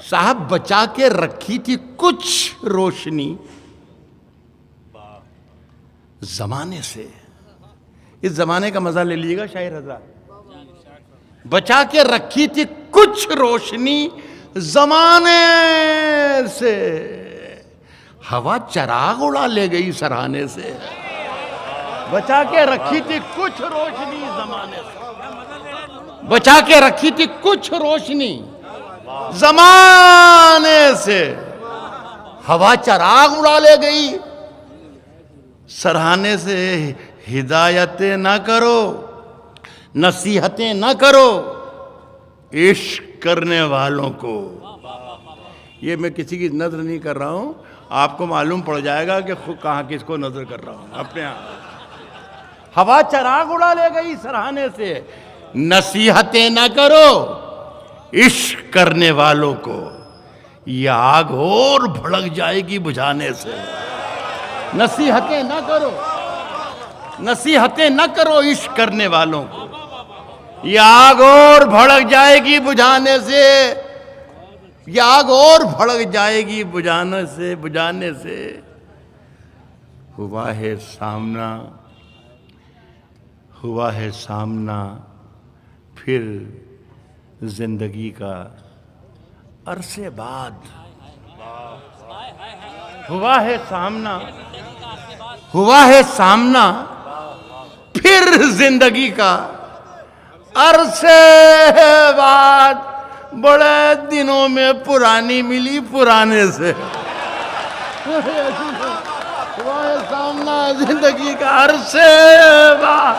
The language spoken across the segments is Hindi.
साहब बचा के रखी थी कुछ रोशनी जमाने से। इस जमाने का मजा ले लीजिएगा शायर हजरात। बचा के रखी थी कुछ रोशनी जमाने से, हवा चराग उड़ा ले गई सराहने से। बचा के रखी थी कुछ रोशनी जमाने से, बचा के रखी थी कुछ रोशनी जमाने से, हवा चराग उड़ा ले गई सराहने से। हिदायतें ना करो, नसीहतें ना करो इश्क करने वालों को। ये मैं किसी की नजर नहीं कर रहा हूं, आपको मालूम पड़ जाएगा कि खुद कहां किसको नजर कर रहा हूं अपने आप। हवा चराग उड़ा ले गई सराहने से, नसीहतें ना करो इश्क करने वालों को, यह आग और भड़क जाएगी बुझाने से। नसीहतें ना करो, नसीहतें न करो इश्क करने वालों को, यह आग और भड़क जाएगी बुझाने से। यह आग और भड़क जाएगी बुझाने से, बुझाने से। हुआ है सामना, हुआ है सामना फिर जिंदगी का अरसे बाद। हुआ है सामना, हुआ है सामना फिर जिंदगी का अरसे बाद। बड़े दिनों में पुरानी मिली पुराने से। हुआ है सामना जिंदगी का अरसे बाद,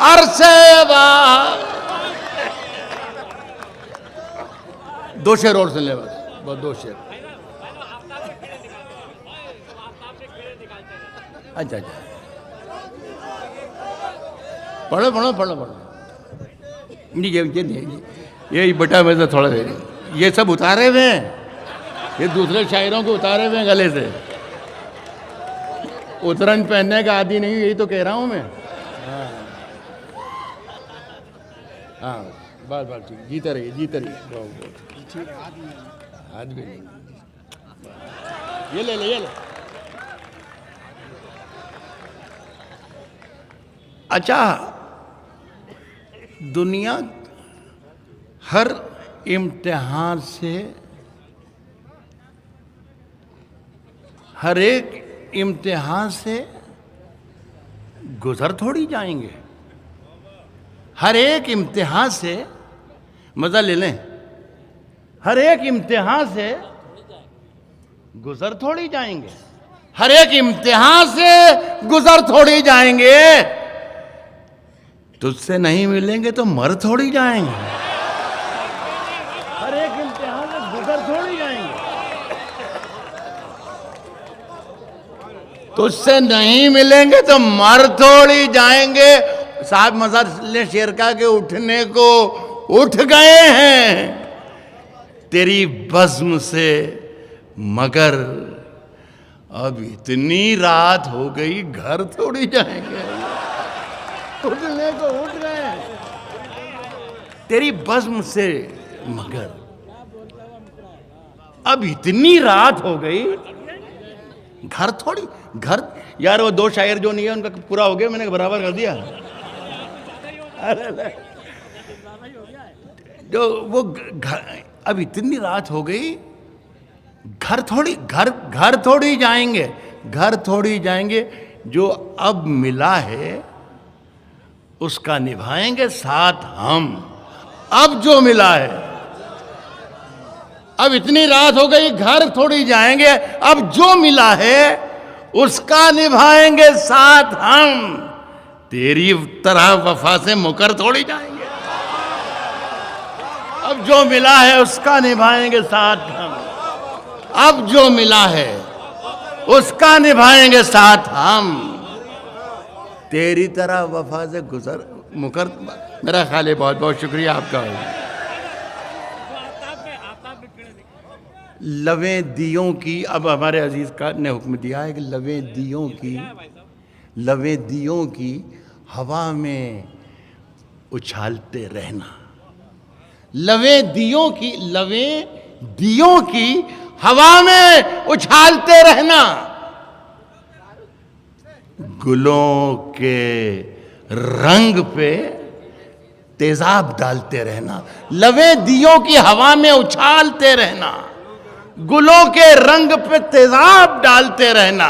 अरसे बाद। दो शेर और सुन ले बस, दो शेर। अच्छा अच्छा, पढ़ो पढ़ो पढ़ो पढ़ो। नहीं ये बटा में तो थोड़ा दे, ये सब उतारे हुए हैं, ये दूसरे शायरों को उतारे हुए हैं गले से। उतरन पहनने का आदि नहीं, यही तो कह रहा हूं मैं। हाँ बस बस ठीक, जीते रहिए जीते रहिए। हाथ भी नहीं, ये ले ले ये ले। अच्छा, दुनिया हर इम्तिहान से, हर एक इम्तिहान से गुजर थोड़ी जाएंगे। हर एक इम्तिहान से, मजा ले लें, हर एक इम्तिहान से गुजर थोड़ी जाएंगे। हर एक इम्तिहान से गुजर थोड़ी जाएंगे। तुझसे नहीं मिलेंगे तो मर थोड़ी जाएंगे। हर एक इम्तिहान से गुजर थोड़ी जाएंगे। तुझसे नहीं मिलेंगे तो मर थोड़ी जाएंगे। साहब मज़हर शेर का के उठने को उठ गए हैं तेरी बज़्म से, मगर अब इतनी रात हो गई घर थोड़ी जाएंगे। उठने को उठ गए तेरी बज़्म से, मगर अब इतनी रात हो गई घर थोड़ी। घर यार, वो दो शायर जो नहीं है उनका पूरा हो गया, मैंने बराबर कर दिया। जो वो अब इतनी रात हो गई, घर थोड़ी, घर थोड़ी जाएंगे, घर थोड़ी जाएंगे। जो अब मिला है उसका निभाएंगे साथ हम। अब जो मिला है, अब इतनी रात हो गई घर थोड़ी जाएंगे, अब जो मिला है उसका निभाएंगे साथ हम। तेरी तरह वफा से मुकर थोड़ी जाएंगे। अब जो मिला है उसका निभाएंगे साथ हम। अब जो मिला है उसका निभाएंगे साथ हम। तेरी तरह वफा से गुजर मुकर। मेरा ख्याल है, बहुत बहुत शुक्रिया आपका। लवें दियों की, अब हमारे अजीज का ने हुक्म दिया है कि लवें दियों की, लवें दियों की हवा में उछालते रहना। लवें दियों की हवा में उछालते रहना, गुलों के रंग पे तेजाब डालते रहना। लवें दियों की हवा में उछालते रहना, गुलों के रंग पे तेजाब डालते रहना।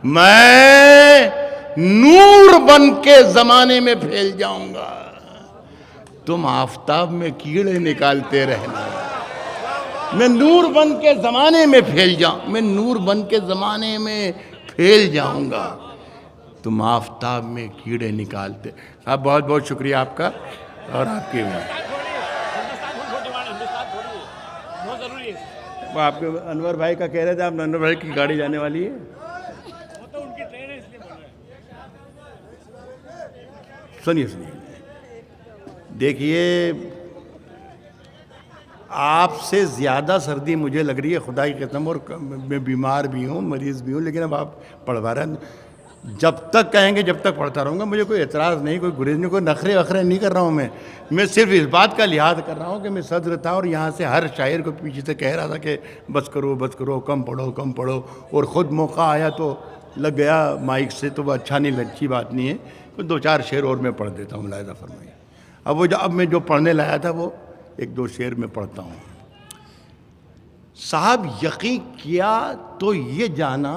मैं नूर बन के जमाने में फैल जाऊंगा, तुम आफताब में कीड़े निकालते रहना। मैं नूर बन के जमाने में फैल जाऊंगा, तुम आफताब में कीड़े निकालते। साहब बहुत बहुत शुक्रिया आपका और आपकी भी। वो आपके अनवर भाई का कह रहे थे, आप अनवर भाई की गाड़ी जाने वाली है। सुनिए देखिए, आपसे ज़्यादा सर्दी मुझे लग रही है, खुदा की कसम, और मैं बीमार भी हूँ, मरीज़ भी हूँ, लेकिन अब आप पढ़वा रहे हैं। जब तक कहेंगे जब तक पढ़ता रहूँगा, मुझे कोई एतराज़ नहीं, कोई गुरेज नहीं, कोई नखरे वखरे नहीं कर रहा हूँ। मैं सिर्फ इस बात का लिहाज कर रहा हूँ कि मैं सदर था और यहाँ से हर शायर को पीछे से कह रहा था कि बस करो, कम पढ़ो, और ख़ुद मौका आया तो लग गया माइक से, तो वो अच्छा नहीं, अच्छी बात नहीं है। तो 2-4 शेर और मैं पढ़ देता हूँ, मुलाहिज़ा फरमाइए। अब मैं जो पढ़ने लाया था वो 1-2 शेर में पढ़ता हूँ। साहब यकीन किया तो ये जाना,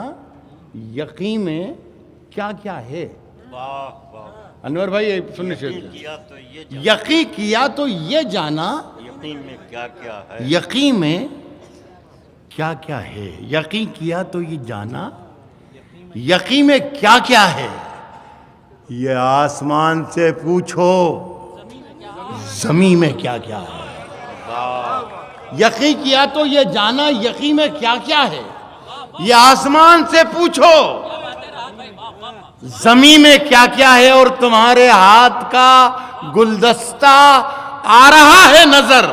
यकीन में क्या क्या है। अनवर भाई सुनने से, यकीन किया तो ये जाना, यकीन में क्या क्या है, यकीन में क्या क्या है। यकीन किया तो ये जाना, यकीन में क्या क्या है। ये आसमान से पूछो, ज़मीन में क्या क्या है। यकीन किया तो ये जाना, यकीन में क्या क्या है। ये आसमान से पूछो, ज़मीन में क्या क्या है। और तुम्हारे हाथ का गुलदस्ता आ रहा है नजर,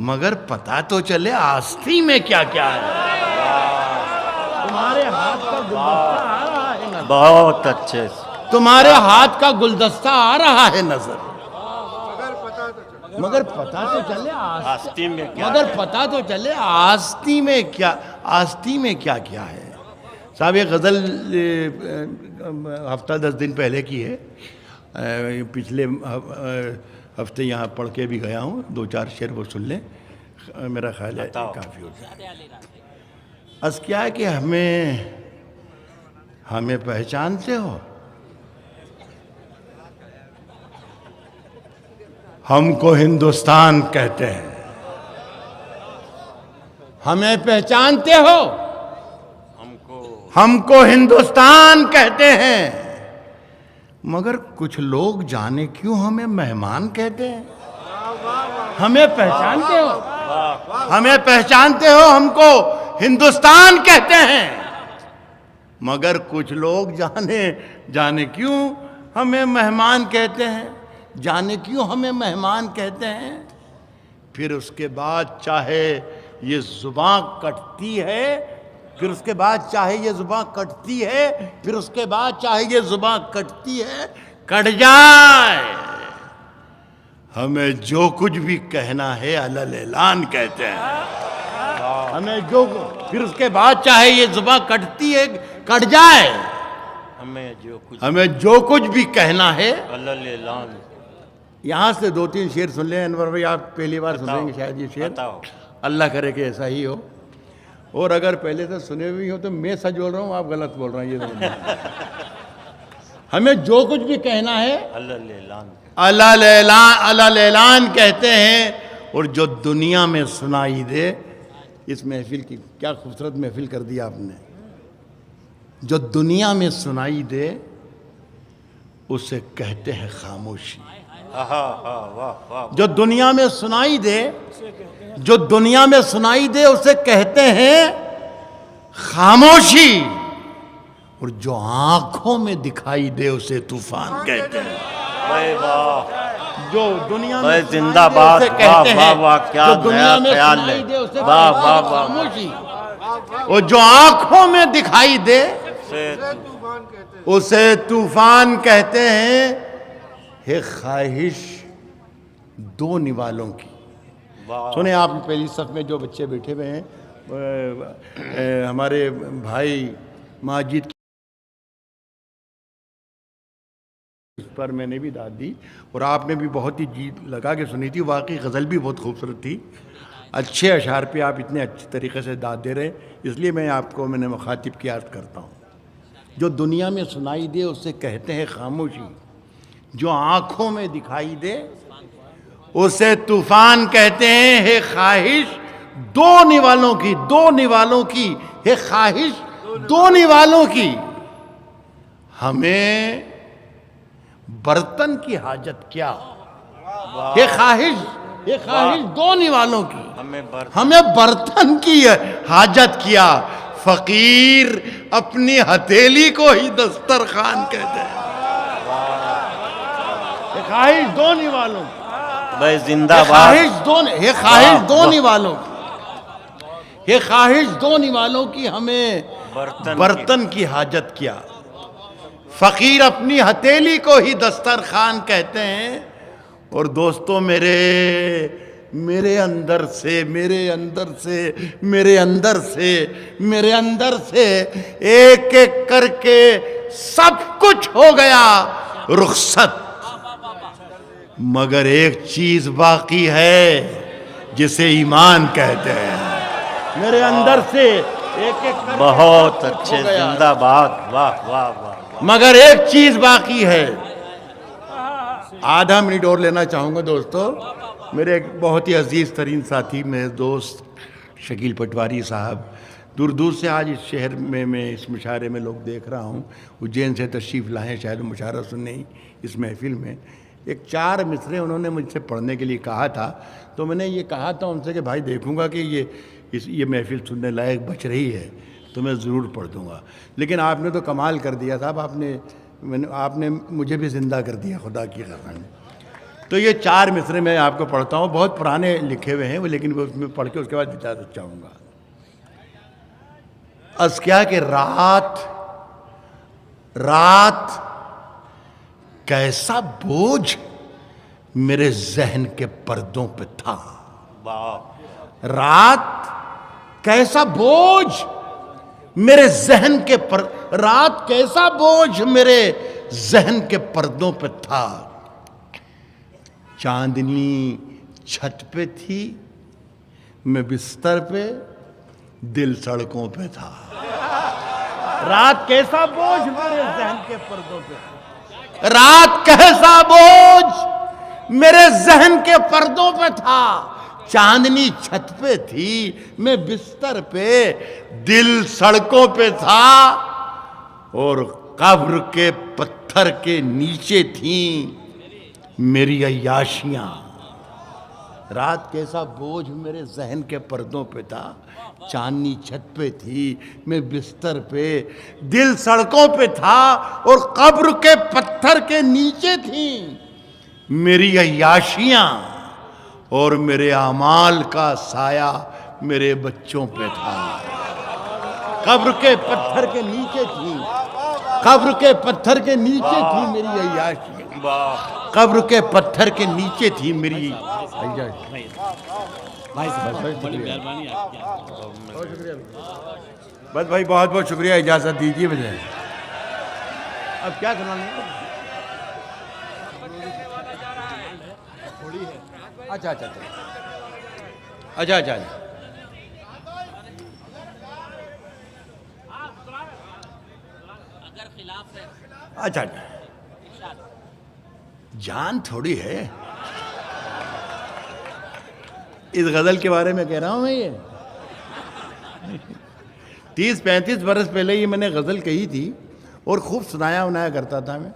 मगर पता तो चले आस्ती में क्या क्या है। तुम्हारे हाथ का गुलदस्ता आ रहा है नजर, बहुत अच्छे, तुम्हारे हाथ का गुलदस्ता आ रहा है नजर, मगर पता तो चले आस्ती में क्या, मगर पता तो चले आस्ती में क्या क्या है। साहब ये गज़ल हफ्ता 10 दिन पहले की है, पिछले हफ्ते यहाँ पढ़ के भी गया हूँ। 2-4 शेर वो सुन लें, मेरा ख्याल है काफ़ी हो जाए। अस क्या है कि हमें पहचानते हो, हमको हिंदुस्तान कहते हैं। हमें पहचानते हो, हमको हिंदुस्तान कहते हैं, मगर कुछ लोग जाने क्यों हमें मेहमान कहते हैं। हमें पहचानते हो, हमको हिंदुस्तान कहते हैं, मगर कुछ लोग जाने क्यों हमें मेहमान कहते हैं। जाने क्यों हमें मेहमान कहते हैं। फिर उसके बाद चाहे ये जुबान कटती है, फिर उसके बाद चाहे ये जुबान कटती है, फिर उसके बाद चाहे ये जुबान कटती है, कट जाए। हमें जो कुछ भी कहना है अलल ऐलान कहते हैं। फिर उसके बाद चाहे ये जुबान कटती है, कट जाए। हमें जो कुछ भी कहना है अलल ऐलान। यहाँ से 2-3 शेर सुन लें अनवर भाई, आप पहली बार सुनेंगे शायद ये शेर। अल्लाह करे कि ऐसा ही हो, और अगर पहले से सुने हुए हो तो मैं सच बोल रहा हूँ, आप गलत बोल रहे हैं, ये तो हमें जो कुछ भी कहना है अलल ऐलान कहते हैं। और जो दुनिया में सुनाई दे, इस महफिल की क्या खूबसूरत महफिल कर दी आपने। जो दुनिया में सुनाई दे उसे कहते हैं खामोशी। जो दुनिया में सुनाई दे उसे कहते हैं खामोशी। और जो आंखों में दिखाई दे उसे तूफान कहते हैं। जो दुनिया में जिंदाबाद, क्या दुनिया में सुनाई दे उसे खामोशी। और जो आंखों में दिखाई दे उसे तूफान कहते हैं। हे ख्वाहिश दो निवालों की। वाह सुने आप पहली सफ में जो बच्चे बैठे हुए हैं, हमारे भाई माजिद इस पर मैंने भी दाद दी और आपने भी बहुत ही जी लगा के सुनी थी। वाकई गज़ल भी बहुत खूबसूरत थी। अच्छे अशार पे आप इतने अच्छे तरीके से दाद दे रहे हैं, इसलिए मैंने मुखातिब की अर्ज़ करता हूँ। जो दुनिया में सुनाई दे उसे कहते हैं खामोशी, जो आँखों में दिखाई दे उसे तूफान कहते हैं। है ख्वाहिश दो निवालों की, दो निवालों की है ख्वाहिश दो निवालों की। हमें बर्तन की हाजत क्या, ये ख्वाहिश दो निवालों की। हमें बर्तन की हाजत क्या, फकीर अपनी हथेली को ही दस्तरखान कहते हैं। ये ख्वाहिश दो निवालों की भाई, ये जिंदाबाद। ख्वाहिश दो निवालों की, ये ख्वाहिश दो निवालों की। हमें बर्तन की हाजत क्या, फकीर अपनी हथेली को ही दस्तरखान कहते हैं। और दोस्तों मेरे अंदर से एक एक करके सब कुछ हो गया रुखसत, मगर एक चीज बाकी है जिसे ईमान कहते हैं। मेरे अंदर से एक एक करके बहुत सब कुछ अच्छे, हो गया, जिंदाबाद। वाह वाह वाह। मगर एक चीज बाकी है। आधा मिनट और लेना चाहूँगा दोस्तों। मेरे एक बहुत ही अजीज़ तरीन साथी, मेरे दोस्त शकील पटवारी साहब, दूर दूर से आज इस शहर में मैं इस मुशायरे में लोग देख रहा हूँ, उज्जैन से तशरीफ़ लाए शायद मुशायरा सुनने ही इस महफ़िल में। एक 4 मिसरे उन्होंने मुझसे पढ़ने के लिए कहा था, तो मैंने ये कहा था उनसे कि भाई देखूँगा कि ये महफ़िल सुनने लायक बच रही है तो मैं ज़रूर पढ़ दूँगा। लेकिन आपने तो कमाल कर दिया साहब, आपने मुझे भी ज़िंदा कर दिया, खुदा की कसम। तो ये 4 मिसरे मैं आपको पढ़ता हूँ, बहुत पुराने लिखे हुए हैं वो, लेकिन वो उसमें पढ़ के उसके बाद इजाज़त चाहूँगा। अस क्या कि रात कैसा बोझ मेरे जहन के पर्दों पे था। वाह। रात कैसा बोझ मेरे जहन के रात कैसा बोझ मेरे जहन के पर्दों पे था। चांदनी छत पे थी, मैं बिस्तर पे, दिल सड़कों पे था। रात कैसा बोझ मेरे जहन के पर्दों पे था। रात कैसा बोझ मेरे जहन के पर्दों पे था। चांदनी छत पे थी, मैं बिस्तर पे, दिल सड़कों पे था। और कब्र के पत्थर के नीचे थी मेरी अय्याशियां। रात कैसा बोझ मेरे जहन के पर्दों पे था। चांदनी छत पे थी, मैं बिस्तर पे, दिल सड़कों पे था। और कब्र के पत्थर के नीचे थी मेरी अय्याशियां। और मेरे आमाल का साया मेरे बच्चों पे था। कब्र के पत्थर के नीचे थी, कब्र के पत्थर के नीचे थी मेरी अय्याशियां। कब्र के पत्थर के नीचे थी मेरी अय्याशियां। भाई साहब बड़ी मेहरबानी आपकी। बहुत शुक्रिया। बस भाई बहुत बहुत शुक्रिया, इजाज़त दीजिए मुझे। अब क्या करना है? अच्छा अच्छा अच्छा अच्छा अच्छा अच्छा अच्छा, जान थोड़ी है इस गज़ल के बारे में कह रहा हूँ मैं। ये 30-35 बरस पहले ये मैंने गज़ल कही थी और खूब सुनाया करता था मैं।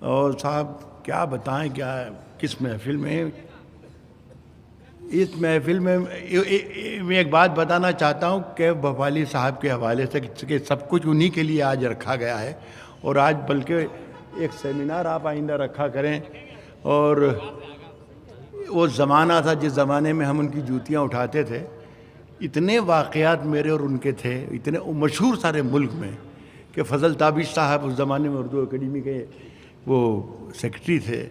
और साहब क्या बताएं, क्या किस महफिल में, इस महफिल में मैं एक बात बताना चाहता हूँ कि भवाली साहब के हवाले से कि सब कुछ उन्हीं के लिए आज रखा गया है। और आज बल्कि एक सेमिनार आप आइंदा रखा करें। और वो ज़माना था जिस ज़माने में हम उनकी जूतियाँ उठाते थे। इतने वाक़यात मेरे और उनके थे, इतने मशहूर सारे मुल्क में, कि फ़ज़ल ताबिश साहब उस ज़माने में उर्दू अकेडमी के वो सेक्रेटरी थे।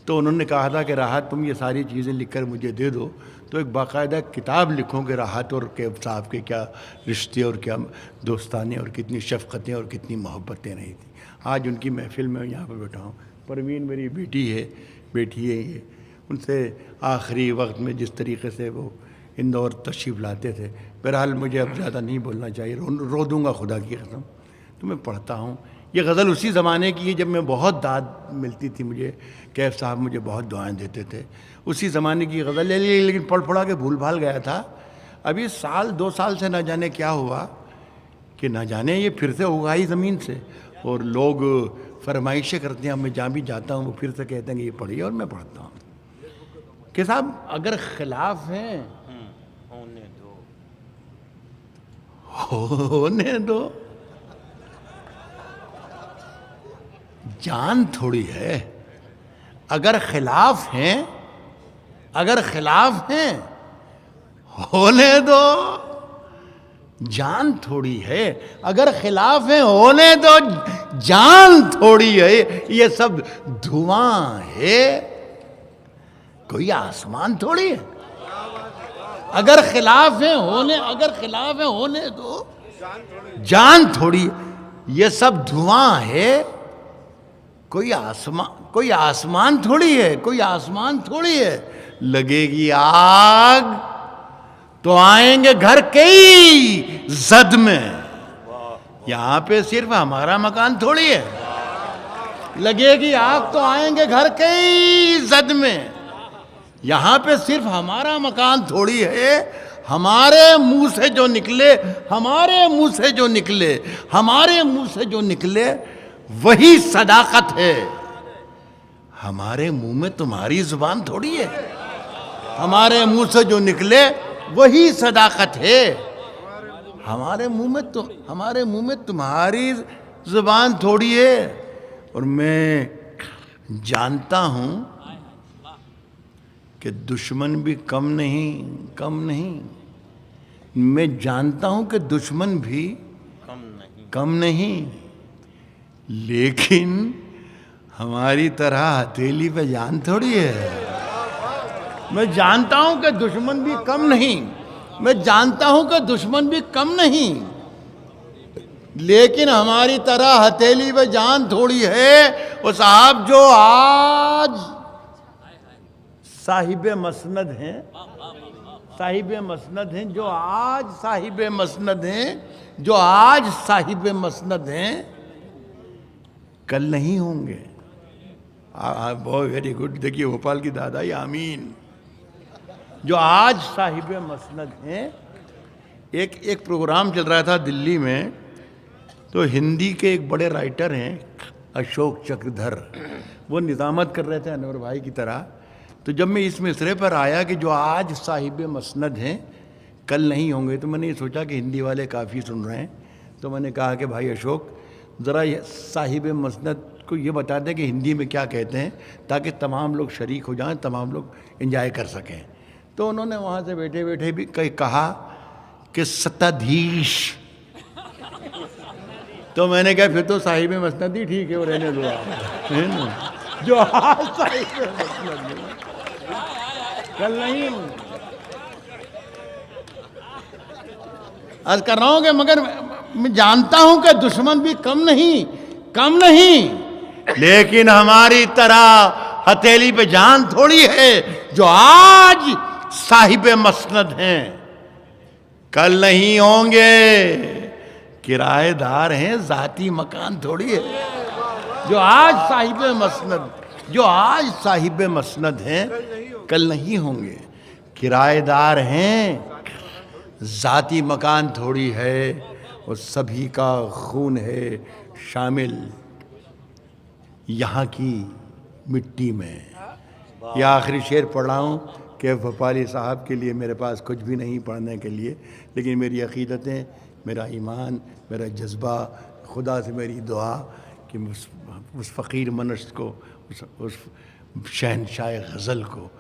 तो उन्होंने कहा था कि राहत तुम ये सारी चीज़ें लिखकर मुझे दे दो, तो एक बाकायदा किताब लिखो कि राहत और कैफ साहब के क्या रिश्ते और क्या दोस्ताने और कितनी शफ़क़तें और कितनी मोहब्बतें रही थी। आज उनकी महफ़िल में यहाँ पर बैठा हूँ। परवीन मेरी बेटी है ये, उनसे आखिरी वक्त में जिस तरीके से वो इंदौर तशरीफ़ लाते थे। बहरहाल मुझे अब ज़्यादा नहीं बोलना चाहिए, रो दूँगा खुदा की कसम। तो मैं पढ़ता हूँ, ये गज़ल उसी ज़माने की है जब मैं बहुत दाद मिलती थी मुझे, कैफ साहब मुझे बहुत दुआएं देते थे। उसी ज़माने की गज़ल है, लेकिन पढ़ के भूल भाल गया था। अभी साल 2 साल से न जाने क्या हुआ कि न जाने ये फिर से उगाई ज़मीन से, और लोग फरमाइशें करते हैं। मैं जहाँ भी जाता हूँ वो फिर से कहते हैं कि ये पढ़िए, और मैं पढ़ता हूँ कि साहब अगर खिलाफ हैं होने दो, जान थोड़ी है। अगर खिलाफ हैं होने दो, जान थोड़ी है। अगर खिलाफ हैं होने दो, जान थोड़ी है। ये सब धुआं है, कोई आसमान थोड़ी है। अगर खिलाफ हैं होने दो, जान थोड़ी, ये सब धुआं है, कोई आसमान थोड़ी है। लगेगी आग तो आएंगे घर कई जद में, यहां पे सिर्फ हमारा मकान थोड़ी है। लगेगी आग तो आएंगे घर कई जद में, यहां पे सिर्फ हमारा मकान थोड़ी है। हमारे मुंह से जो निकले वही सदाकत है। हमारे मुंह में तुम्हारी जुबान थोड़ी है। हमारे मुंह से जो निकले वही सदाकत है। हमारे मुंह में तुम्हारी जुबान थोड़ी है। और मैं जानता हूं कि दुश्मन भी कम नहीं। मैं जानता हूं कि दुश्मन भी कम नहीं, लेकिन हमारी तरह हथेली पे जान थोड़ी है। मैं जानता हूं कि दुश्मन भी कम नहीं, लेकिन हमारी तरह हथेली पे जान थोड़ी है। वो साहब जो आज साहिब मसनद हैं, जो आज साहिब मसनद हैं, कल नहीं होंगे। बहुत वेरी गुड। देखिए भोपाल की दादाई आमीन। जो आज साहिब मसनद हैं, एक प्रोग्राम चल रहा था दिल्ली में, तो हिंदी के एक बड़े राइटर हैं अशोक चक्रधर, वो निज़ामत कर रहे थे अनवर भाई की तरह। तो जब मैं इस मिसरे पर आया कि जो आज साहिब मसनद हैं कल नहीं होंगे, तो मैंने ये सोचा कि हिंदी वाले काफ़ी सुन रहे हैं, तो मैंने कहा कि भाई अशोक ज़रा साहिब मसनद को ये बता दें कि हिंदी में क्या कहते हैं, ताकि तमाम लोग शरीक हो जाएं, तमाम लोग एंजॉय कर सकें। तो उन्होंने वहाँ से बैठे बैठे भी कहा कि सत्ताधीश। तो मैंने कहा फिर तो साहिब मसनद ही ठीक है, वो रहने दो, है ना। जो आज साहिब मसनद है कल नहीं होंगे। आज कर रहा हूं कि मगर मैं जानता हूं कि दुश्मन भी कम नहीं, लेकिन हमारी तरह हथेली पे जान थोड़ी है। जो आज साहिब मसनद हैं कल नहीं होंगे, किराएदार हैं, जाती मकान थोड़ी है। जो आज साहिब मसनद हैं कल नहीं होंगे, किराएदार हैं, जाती मकान थोड़ी है। और सभी का खून है शामिल यहाँ की मिट्टी में। यह आखिरी शेर पढ़ रहा हूँ कि भोपाली साहब के लिए मेरे पास कुछ भी नहीं पढ़ने के लिए, लेकिन मेरी अक़ीदतें, मेरा ईमान, मेरा जज्बा, खुदा से मेरी दुआ कि उस फ़कीर मनश को, उस शहनशाह गज़ल को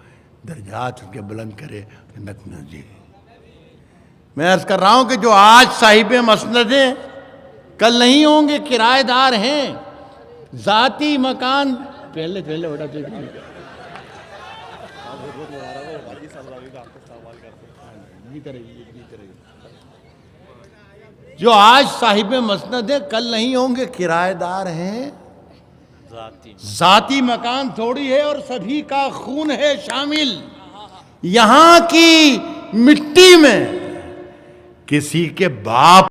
दर्जात उनके बुलंद करे, जन्नत में जी। मैं अर्ज़ कर रहा हूँ कि जो आज साहिब मसनद हैं कल नहीं होंगे, किराएदार हैं, ज़ाती मकान। पहले बड़ा जो आज साहिब मसनद है कल नहीं होंगे, किराएदार हैं। जाती मकान थोड़ी है और सभी का खून है शामिल। यहां की मिट्टी में किसी के बाप